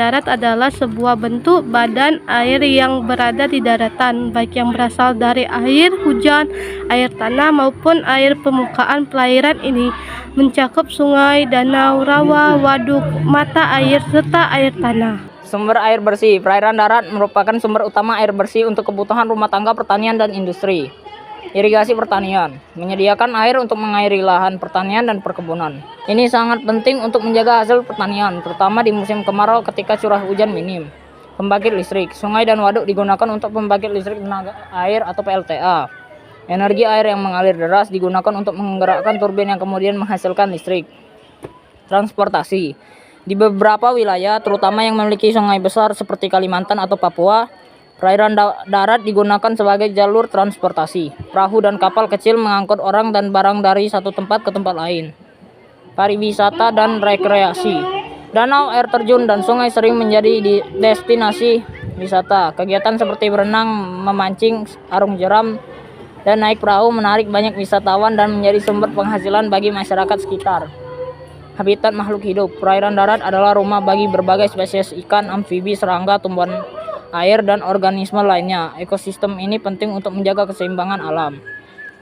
darat adalah sebuah bentuk badan air yang berada di daratan, baik yang berasal dari air hujan, air tanah maupun air permukaan. Perairan ini mencakup sungai, danau, rawa, waduk, mata air, serta air tanah. Sumber air bersih. Perairan darat merupakan sumber utama air bersih untuk kebutuhan rumah tangga, pertanian, dan industri. Irigasi pertanian, menyediakan air untuk mengairi lahan pertanian dan perkebunan. Ini sangat penting untuk menjaga hasil pertanian, terutama di musim kemarau ketika curah hujan minim. Pembangkit listrik, sungai dan waduk digunakan untuk pembangkit listrik tenaga air atau PLTA. Energi air yang mengalir deras digunakan untuk menggerakkan turbin yang kemudian menghasilkan listrik. Transportasi, di beberapa wilayah, terutama yang memiliki sungai besar seperti Kalimantan atau Papua, perairan darat digunakan sebagai jalur transportasi. Perahu dan kapal kecil mengangkut orang dan barang dari satu tempat ke tempat lain. Pariwisata dan rekreasi. Danau, air terjun, dan sungai sering menjadi destinasi wisata. Kegiatan seperti berenang, memancing, arung jeram, dan naik perahu menarik banyak wisatawan dan menjadi sumber penghasilan bagi masyarakat sekitar. Habitat makhluk hidup. Perairan darat adalah rumah bagi berbagai spesies ikan, amfibi, serangga, tumbuhan air, dan organisme lainnya. Ekosistem ini penting untuk menjaga keseimbangan alam.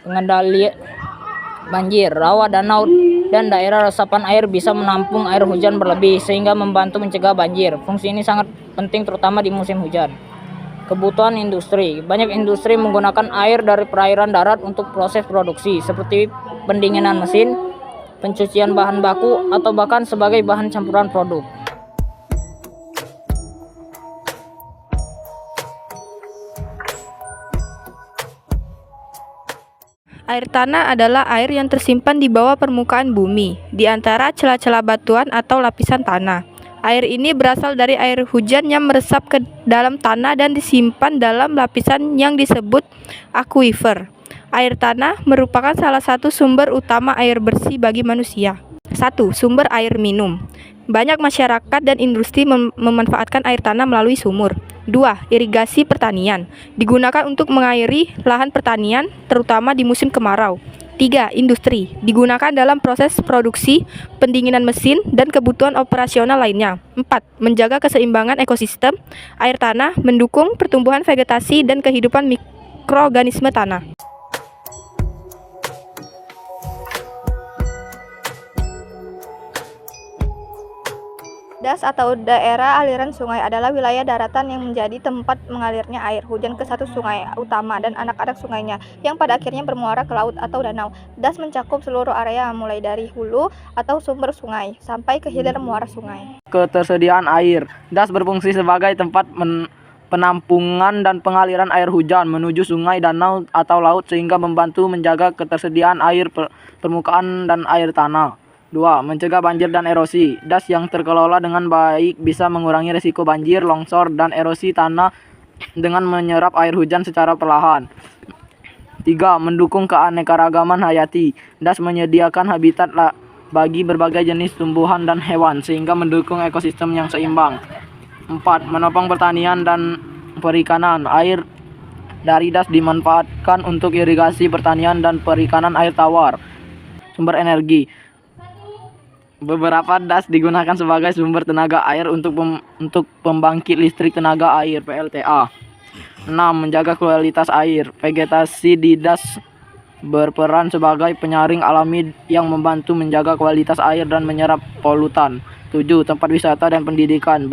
Pengendali banjir. Rawa, danau, dan daerah resapan air bisa menampung air hujan berlebih sehingga membantu mencegah banjir. Fungsi ini sangat penting terutama di musim hujan. Kebutuhan industri. Banyak industri menggunakan air dari perairan darat untuk proses produksi seperti pendinginan mesin, pencucian bahan baku, atau bahkan sebagai bahan campuran produk. Air tanah adalah air yang tersimpan di bawah permukaan bumi, di antara celah-celah batuan atau lapisan tanah. Air ini berasal dari air hujan yang meresap ke dalam tanah dan disimpan dalam lapisan yang disebut akuifer. Air tanah merupakan salah satu sumber utama air bersih bagi manusia. 1. Sumber air minum. Banyak masyarakat dan industri memanfaatkan air tanah melalui sumur. 2. Irigasi pertanian. Digunakan untuk mengairi lahan pertanian, terutama di musim kemarau. 3. Industri. Digunakan dalam proses produksi, pendinginan mesin, dan kebutuhan operasional lainnya. 4. Menjaga keseimbangan ekosistem. Air tanah mendukung pertumbuhan vegetasi dan kehidupan mikroorganisme tanah. Das atau daerah aliran sungai adalah wilayah daratan yang menjadi tempat mengalirnya air hujan ke satu sungai utama dan anak-anak sungainya yang pada akhirnya bermuara ke laut atau danau. Das mencakup seluruh area mulai dari hulu atau sumber sungai sampai ke hilir muara sungai. Ketersediaan air. Das berfungsi sebagai tempat penampungan dan pengaliran air hujan menuju sungai, danau, atau laut sehingga membantu menjaga ketersediaan air permukaan dan air tanah. 2. Mencegah banjir dan erosi. Das yang terkelola dengan baik bisa mengurangi risiko banjir, longsor, dan erosi tanah dengan menyerap air hujan secara perlahan. 3. Mendukung keanekaragaman hayati. Das menyediakan habitat bagi berbagai jenis tumbuhan dan hewan sehingga mendukung ekosistem yang seimbang. 4. Menopang pertanian dan perikanan. Air dari das dimanfaatkan untuk irigasi pertanian dan perikanan air tawar. Sumber energi. Beberapa das digunakan sebagai sumber tenaga air untuk pembangkit listrik tenaga air (PLTA). 6. Menjaga kualitas air. Vegetasi di das berperan sebagai penyaring alami yang membantu menjaga kualitas air dan menyerap polutan. 7. Tempat wisata dan pendidikan.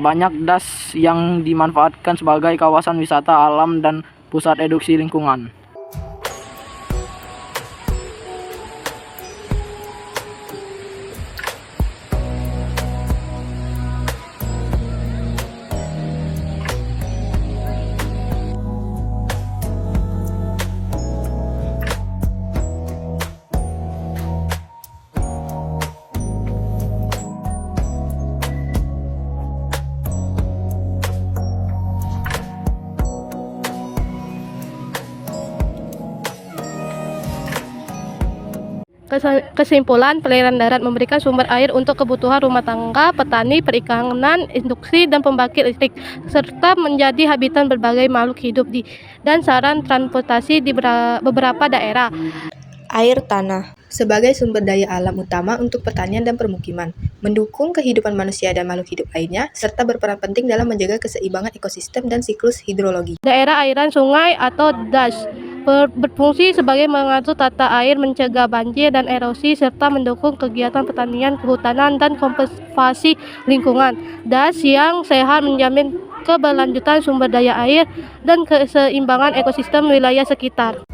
Banyak das yang dimanfaatkan sebagai kawasan wisata alam dan pusat edukasi lingkungan. Kesimpulan, perairan darat memberikan sumber air untuk kebutuhan rumah tangga, petani, perikanan, industri, dan pembangkit listrik, serta menjadi habitat berbagai makhluk hidup dan sarana transportasi di beberapa daerah. Air tanah sebagai sumber daya alam utama untuk pertanian dan permukiman, mendukung kehidupan manusia dan makhluk hidup lainnya, serta berperan penting dalam menjaga keseimbangan ekosistem dan siklus hidrologi. Daerah aliran sungai atau das berfungsi sebagai mengatur tata air, mencegah banjir dan erosi, serta mendukung kegiatan pertanian, kehutanan, dan konservasi lingkungan. Das yang sehat menjamin keberlanjutan sumber daya air dan keseimbangan ekosistem wilayah sekitar.